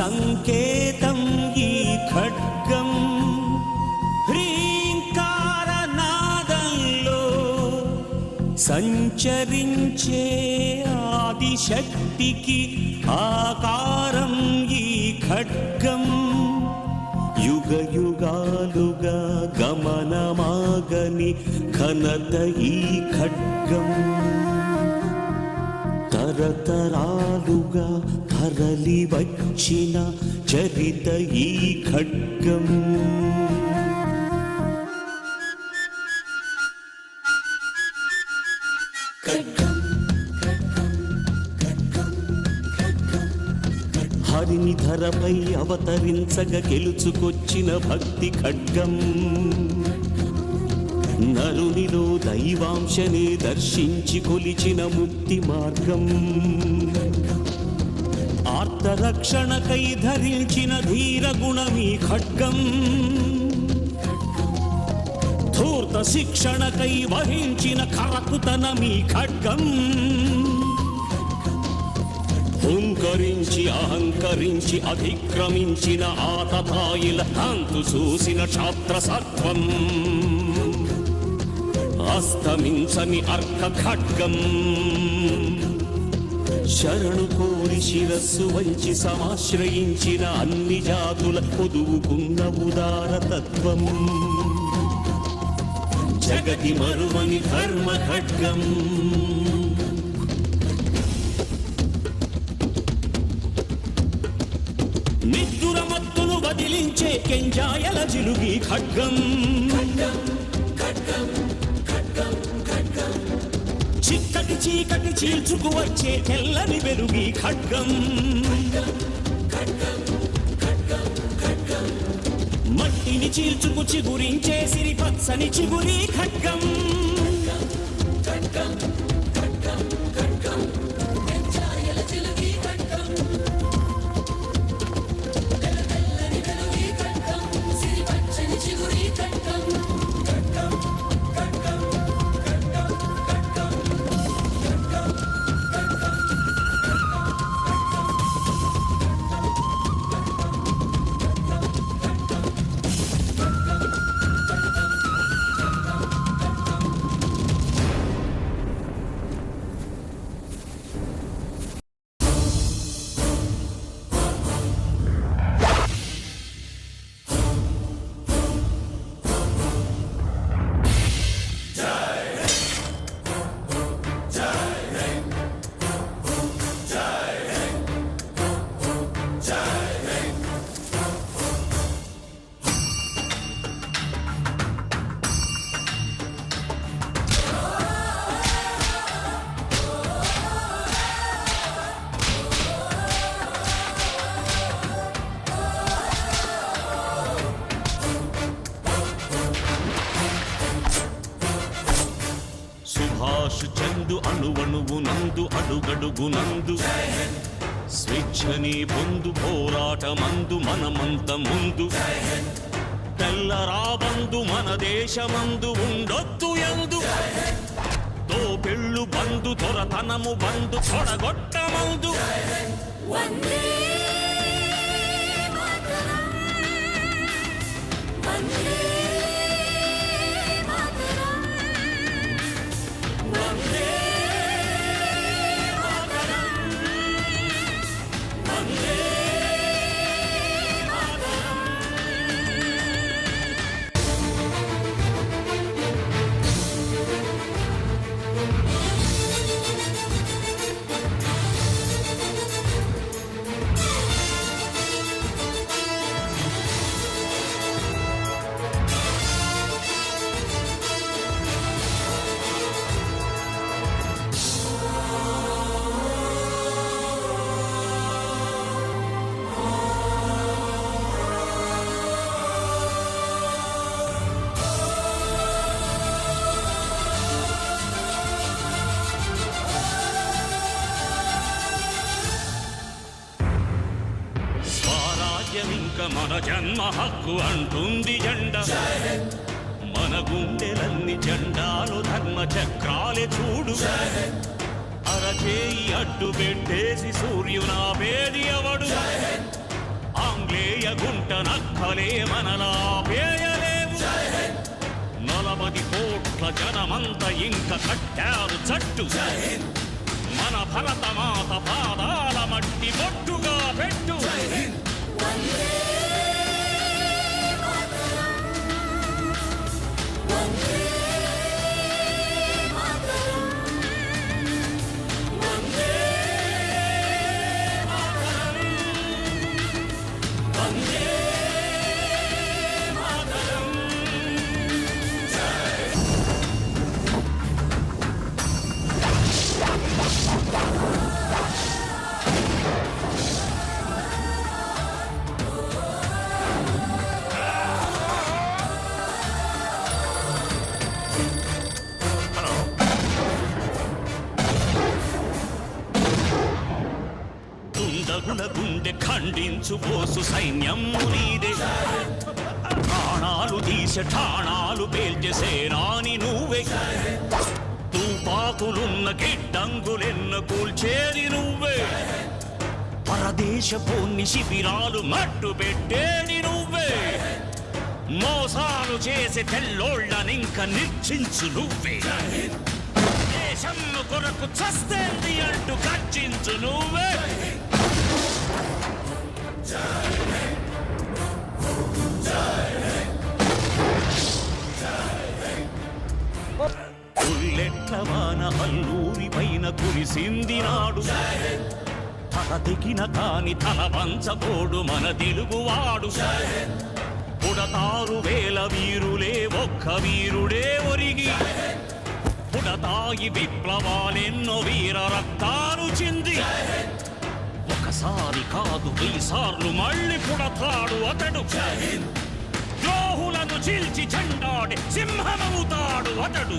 సంకేతం ఈ ఖడ్గం హ్రీంకారనాదంలో సంచరించే ఆదిశక్తికి ఆకారం ఈ ఖడ్గం యుగ యుగాలుగా గమనమాగని ఘనత ఈ ఖడ్గం తరతరాలుగా తరలి వచ్చిన చరిత ఈ ఖడ్గం హరిని ధరపై అవతరించగ గెలుచుకొచ్చిన భక్తి ఖడ్గం నరునిలో దైవాంశనే దర్శించి కొలిచిన ముక్తి మార్గం ఆర్తరక్షణకై ధరించిన ధీర గుణమీ ఖడ్గం ధూర్త శిక్షణకై వహించిన కరకుతనమీ ఖడ్గం హుంకరించి అహంకరించి అతిక్రమించిన ఆతతాయిల అంతు చూసిన క్షాత్రసత్వం అస్తమించని అర్క ఖడ్గం శరణు కోరి శిరస్సు వంచి సమాశ్రయించిన అన్ని జాతుల పొదువుకున్న ఉదారతత్వం జగతి మరువని ధర్మ ఖడ్గం నిద్దుర మత్తును వదిలించే కెంజాయల జిలుగి ఖడ్గం చిక్కటి చీకటి చీల్చుకు వచ్చే తెల్లని వెలుగి ఖడ్గం మట్టిని చీల్చుకు చిగురించే సిరి పచ్చని చిగురి ఖడ్గం చందు అణువణువు నందు అడుగడుగునందు స్వేచ్ఛని పొందు పోరాటమందు మనమంత ముందు తెల్లరాబందు మన దేశమందు ఉండొద్దు ఎందు తోపెళ్ళు బందు తొరతనము బందు తొడగొట్టమందు మన జన్మ హక్కు అంటుంది జెండ మన గుండెలన్ని జెండాలు ధర్మ చక్రాలే చూడు అరచేయి అడ్డు పెట్టేసి సూర్యునాపేది ఎవడు ఆంగ్లేయ గుంట నక్కలే మనలా పేయలేవు 40 కోట్ల జనమంత ఇంక కట్టారు జట్టు మన భరతమాత పాదాల మట్టి బొట్టుగా పెట్టు దుండగుల గుండె ఖండించు బోసు సైన్యం నీదే ప్రాణాలు తీసే ఠాణాలు పేల్చే సేనాని నువ్వే తుపాకులున్న గిడ్డంగులెన్న కూల్చేది నువ్వే పరదేశపోన్ని శిబిరాలు మట్టు పెట్టేది నువ్వే మోసాలు చేసే తెల్లోళ్ళనింక నిర్చించు నువ్వే దేశంను కొరకు చస్తేంది అంటూ గర్జించు నువ్వే బుల్లెట్ల వాన అల్లూరి పైన కురిసింది నాడు తల దిగిన కాని తల వంచబోడు మన తెలుగువాడు పుడతారు వేల వీరులే ఒక్క వీరుడే ఒరిగి పుడతాయి విప్లవాలెన్నో వీర రక్తాలు చింది ఒకసారి కాదు 1000 సార్లు మళ్ళీ పుడతాడు అతడు ద్రోహులను చీల్చి చెండాడి సింహమవుతాడు అతడు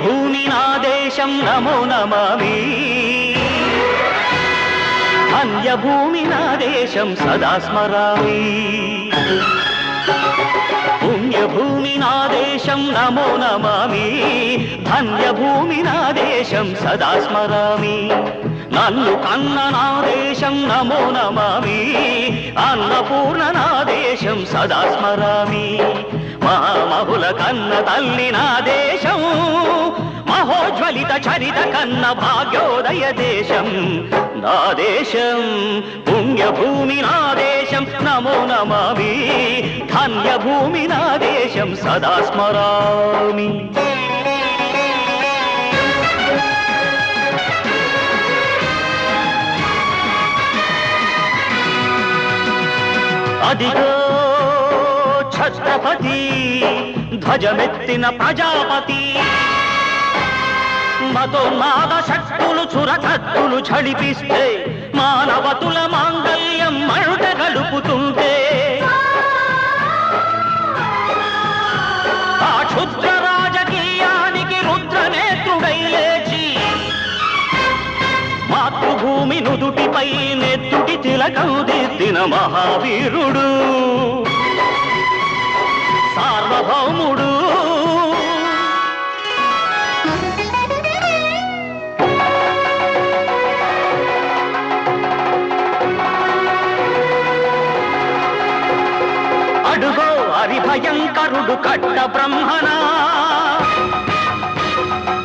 భూమి నా దేశం నమో నమామి అన్యభూమి నా దేశం సదా స్మరామి పుణ్యభూమి నా దేశం నమో నమామి ధన్యభూమి నా దేశం సదా స్మరామి నన్ను కన్న నా దేశం నమో నమామి అన్నపూర్ణ నా దేశం సదా స్మరామి మహామహుల కన్న తల్లి నా దేశం మహోజ్వలిత చరిత కన్న భాగ్యోదయ దేశం నా దేశం పుణ్యభూమి నా దేశం నమో నమామి ధన్యభూమి నా దేశం సదా స్మరామి అదిగో ఛత్రపతి ధ్వజమెత్తిన ప్రజాపతి మతోన్మాద శక్తులు చురకత్తులు ఝడిపిస్తే మానవతుల మాంగల్యం మరుట గడుపుతుంటే ఆ క్షుద్ర రాజకీయానికి రుద్రనేత్రుడై లేచి మాతృభూమి నుదుటిపై నెత్తుటి తిలకం దిద్దిన మహావీరుడు సార్వభౌముడు అడుగో హరిభయంకరుడు కట్ట బ్రహ్మణ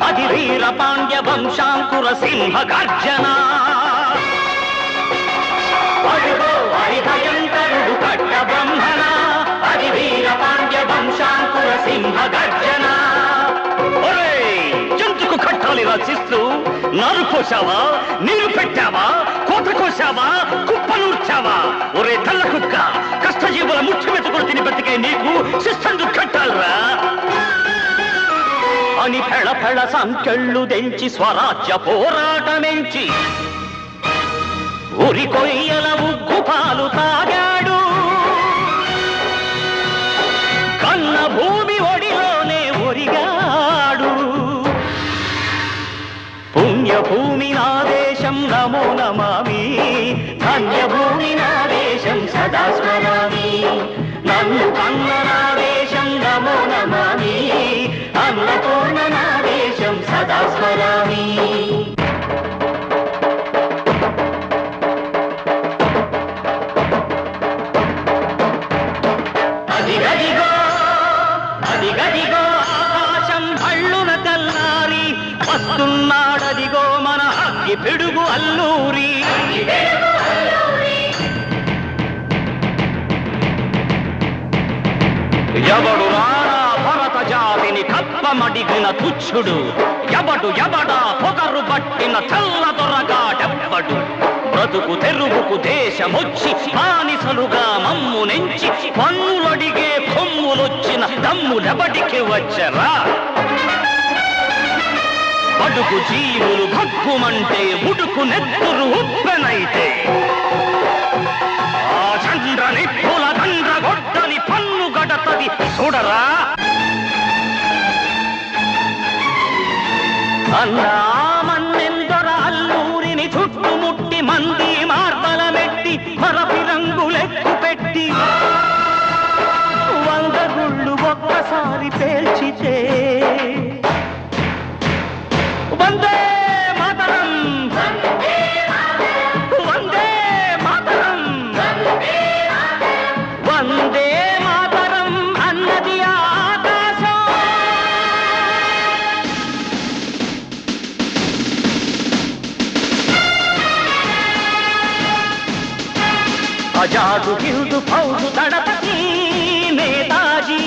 అది వీర పాండ్య వంశాంకుర సింహ గర్జన అడుగో హరిభయంకరుడు కట్ట బ్రహ్మణ అది వీర పాండ్య వంశాంకుర సింహ గర్జన కావాలి రచిస్తూ నారు పోసావా, నీరు పెట్టావా, కోత కోసావా, కుప్పనూర్చావా? ఒరే తల్ల కుక్క, కష్టజీవుల ముఖ్య వెతుకులు తిని బతికే నీకు శిస్తందు కట్టాలరా అని ఫెళ ఫెళ సంకెళ్ళు దెంచి స్వరాజ్య పోరాటమెంచి ఉరి కొయ్యల ఉగ్గు పాలు తాగాడు. కన్న భూమి ఒడిలోనే ఒరిగాడు. పుణ్యభూమి నా దేశం నమో నమామి, ధన్యభూమి నా దేశం సదా స్మరామి. నన్ను కన్న నా దేశం నమో నమామి, అన్నపూర్ణ నా దేశం సదా స్మరామి. అదిగదిగో ఆకాశం భళ్ళున తెల్లారి వస్తున్నాడదిగో మన అగ్గి పిడుగు అల్లూరి. ఎవడు రారా భరత జాతిని కప్పమడిగిన తుచ్చుడు, ఎవడా పొగరు పట్టిన చల్ల దొరగాడెవ్వడు. బ్రతుకు తెరుగుకు దేశమొచ్చి బానిసలుగా మమ్ము నెంచి పన్నులడిగే కొమ్ములొచ్చిన దమ్ములెవడికి వచ్చరా? బడుగు జీవులు భగ్గుమంటే ఉడుకు నెత్తురు ఉప్పెనైతే ఆ చండ్ర నిప్పుల దండ్ర గొడ్డని పన్ను గడతది చూడరా? అన్నా మన్నెందొర అల్లూరిని చుట్టుముట్టి మంది మార్బలమెట్టి మరపి రంగులెక్కు పెట్టి 100 గుళ్ళు ఒక్కసారి పేల్చితే వందే మాతరం, వందే మాతరం, వందే మాతరం అన్నది ఆకాశం. ఆజాదు హిందూ ఫౌజు దళపతి నేతాజీ,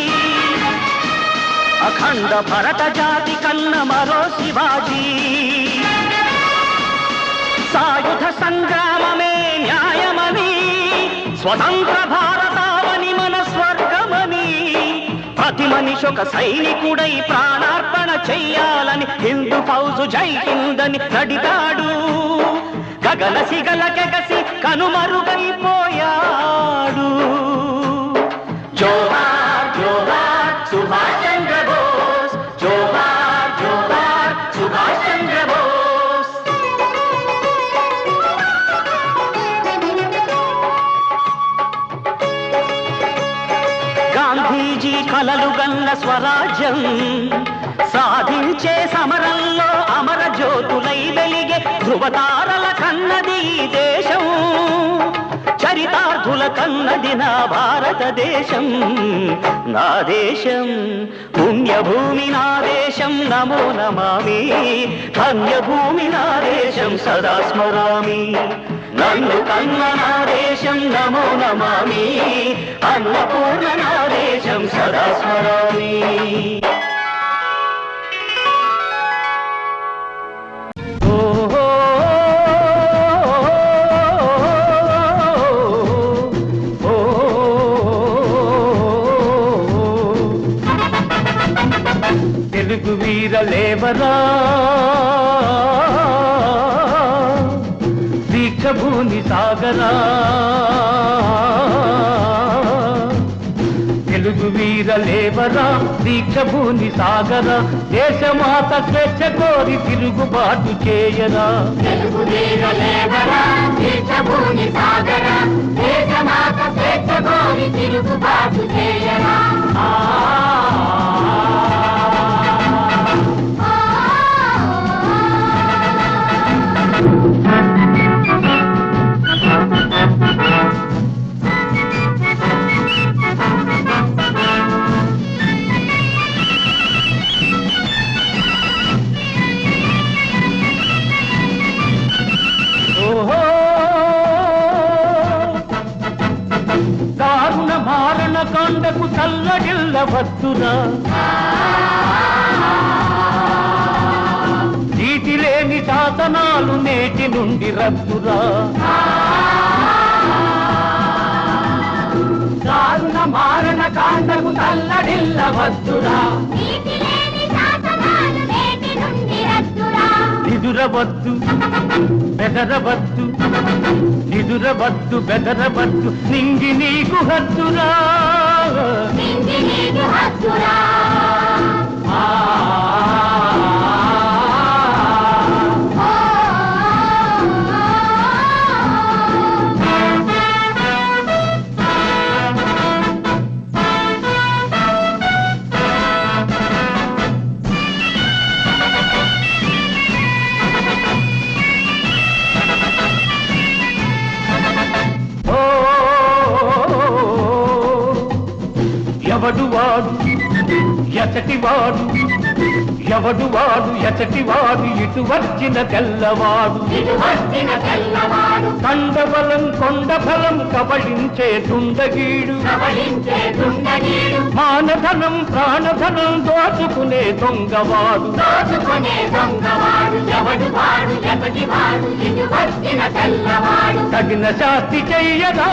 అఖండ భరత జాతి కన్న మరో శివాజీ. సాయుధ సంగ్రామమే న్యాయమని, స్వతంత్ర భారతావని మన స్వర్గమని, ప్రతి మనిషి ఒక సైనికుడై ప్రాణార్పణ చెయ్యాలని హిందూ ఫౌజు జై హిందని నడిగాడు. గగన సిగల గెగసి కనుమరుగైపోయాడు. జోహార్ జోహార్ సుభాష్ చంద్ర బోస్, జోహార్ జోహార్ సుభాష్ చంద్ర బోస్. గాంధీజీ కలలు గన్న స్వరాజ్యం సాధించే సమరంలో అమర జ్యోతులై వెలిగే ధృవతారల కన్నది ఈ దేశం. చరితార్థుల కన్నది నా భారతదేశం. నా దేశం పుణ్యభూమి నా దేశం నమో నమామి, ధన్యభూమి నా దేశం సదా స్మరామి. నన్ను కన్న నా దేశం నమో నమామి, అన్నపూర్ణ నా దేశం సదా స్మరామి. తెలుగు వీరలేవరా దీక్షభూమి సాగరా, తెలుగు వీరలేవరా దీక్షభూమి సాగరా. దేశమాత స్వేచ్ఛ కోరి తిరుగుబాటు చేయరా. తెలుగు వీరలేవరా దీక్షభూమి సాగరా, దేశమాత స్వేచ్ఛ కోరి తిరుగుబాటు చేయరా. దారుణ మారణ కాండకు చల్లడిల్ల వద్దురా. శాసనాలు నేటి నుండి రద్దురా దారుణ మారణ కాండకు తల్లడిల్లవద్దురా నిదురవద్దు బెదరవద్దు నిదురవద్దు బెదరవద్దు నింగి నీకు హద్దురా ఎవడువాడు ఎచటివాడు ఎవడువాడు ఎచటివాడు ఇటు వచ్చిన తెల్లవాడు కండబలం కొండబలం కబళించే దుండగీడు మానధనం ప్రాణధనం దోచుకునే దొంగవాడు తగిన శాస్తి చెయ్యరా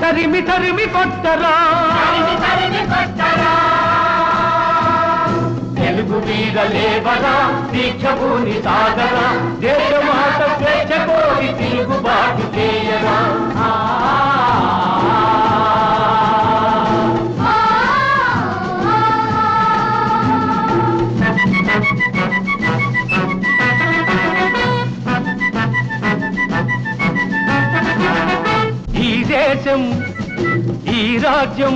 తరిమి తరిమి కొట్టరా తెలుగు వీర లేవరా దీక్షభూని సాగరా దేశమాత స్వేచ్ఛ కోరి తిరుగుబాటు చేయరా ఈ రాజ్యం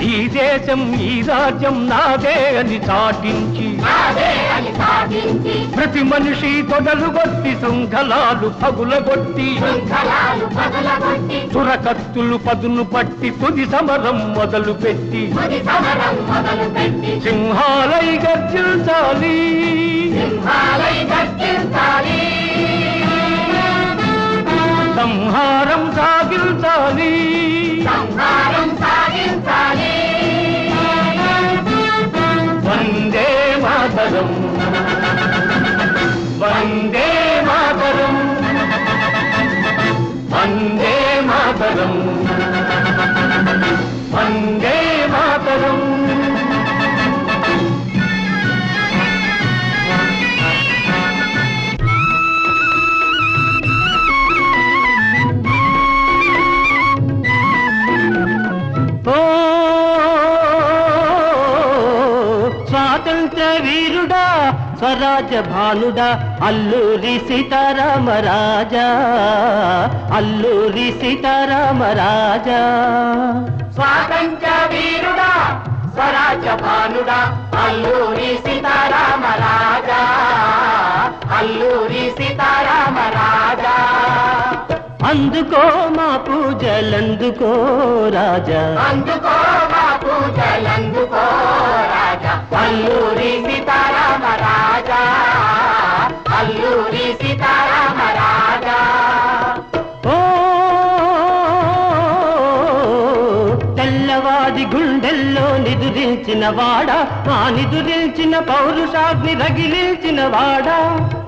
ఈ దేశం ఈ రాజ్యం నాదే అని చాటించి ప్రతి మనిషి తొడలుగొట్టి శృంఖలాలు పగులగొట్టి చురకత్తులు పదును పట్టి తుది సమరం మొదలు పెట్టి సింహాలై గర్జించాలి సంహారం సాగించాలి వందే మాతరం వందే మాతరం వందే మాతరం వందే మాతరం స్వాతంత్ర వీరుడా స్వరాజ భానుడా అల్లూరి సీతారామరాజా అల్లూరి సీతారామరాజా స్వాతంత్ర వీరుడా స్వరాజ భానుడా అల్లూరి సీతారామరాజా అల్లూరి సీతారామరాజా అందుకో మా పూజలందుకో రాజా అందుకో మా పూజలందుకో రాజా అల్లూరి సీతారామరాజా అల్లూరి సీతారామరాజా ఓ తెల్లవాడి గుండెల్లో నిదురించిన వాడా ఆ నిదురించిన పౌరుషాగ్ని రగిలించిన వాడా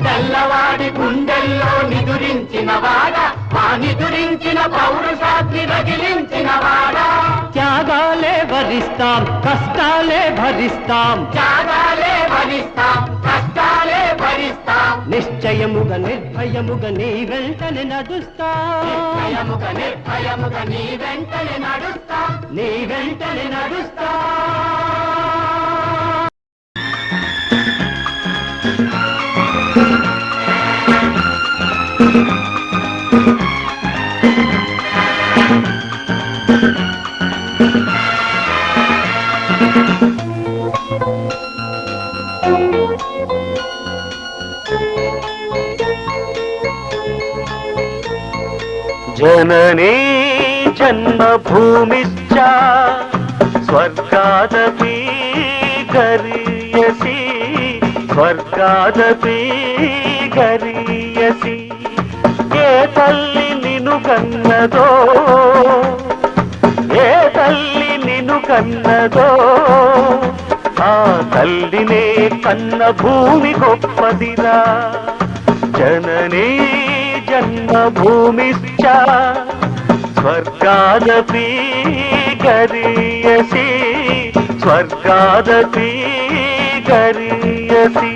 తెల్లవాడి గుండెల్లో నిదురించిన వాడా ఆ నిదురించిన పౌరుషాగ్ని రగిలించిన వాడా త్యాగాలే భరిస్తాం కష్టాలే భరిస్తాం త్యాగాలే భరిస్తాం కష్టాలే భరిస్తాం నిశ్చయముగా నిర్భయముగా నీ వెంటనే నడుస్తాం నిశ్చయముగా నిర్భయముగా నీ వెంటనే నడుస్తాం నీ వెంటనే నడుస్తాం जननी जन्मभूमिश्च स्वर्गादपि गरीयसी स्वर्गादपि गरीयसी ఏ తల్లి నిన్ను కన్నదో ఏ తల్లి నిన్ను కన్నదో ఆ తల్లినే కన్న భూమి గొప్పదిరా జననీ జన్మభూమిశ్చ స్వర్గాదపి గరీయసి స్వర్గాదపి గరీయసి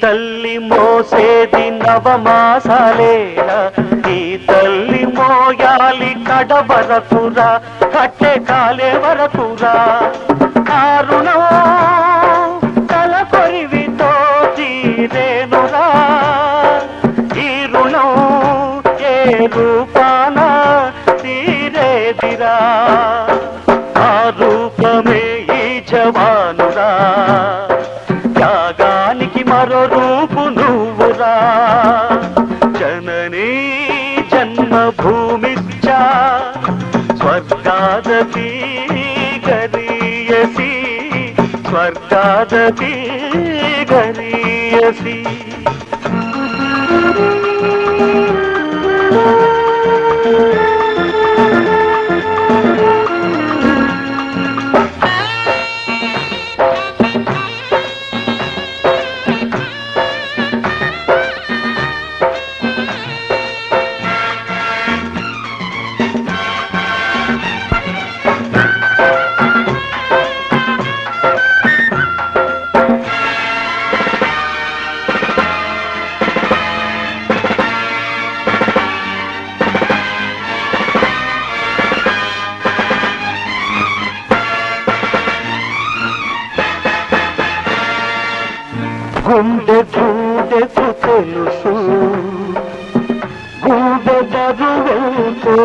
తల్లి మోసేది నవమాసాలేరా ఈ తల్లి మోయాలి కడవరకురా కట్టె కాలే వరకురా కారుణం తల కొరివితో తీరేనురా ఈ రుణం ఏ రూపాన తీరేదిరా ఆ రూపమే ఈ జవానురా త్యాగానికి మరో రూపు నువ్వురా జననీ జన్మభూమిశ్చ స్వర్గాదపి గరీయసి స్వర్గాదపి గరీయసి గుండె గూడెకు తెలుసు గూడె బరువెంతో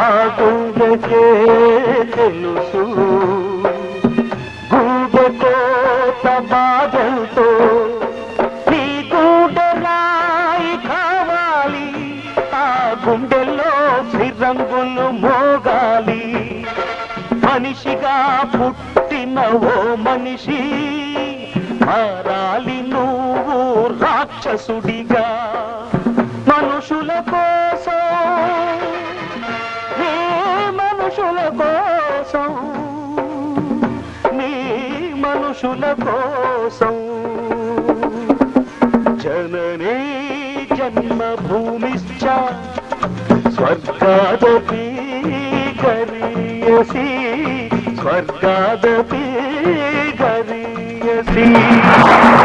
ఆ గుండెకే తెలుసు గూడె కోత బాధంతో నీ గుండె రాయి కావాలి ఆ గుండెల్లో శ్రీరంగులు మోగాలి మనిషిగా పుట్టిన ఓ మనిషి మారాలి నువ్వు రాక్షసుడిగా మనుషుల కోసం నీ మనుషుల కోసం నీ మనుషుల కోసం జననీ జన్మభూమిశ్చ స్వర్గాదపి గరీయసి స్వర్గాదపి గరీయసి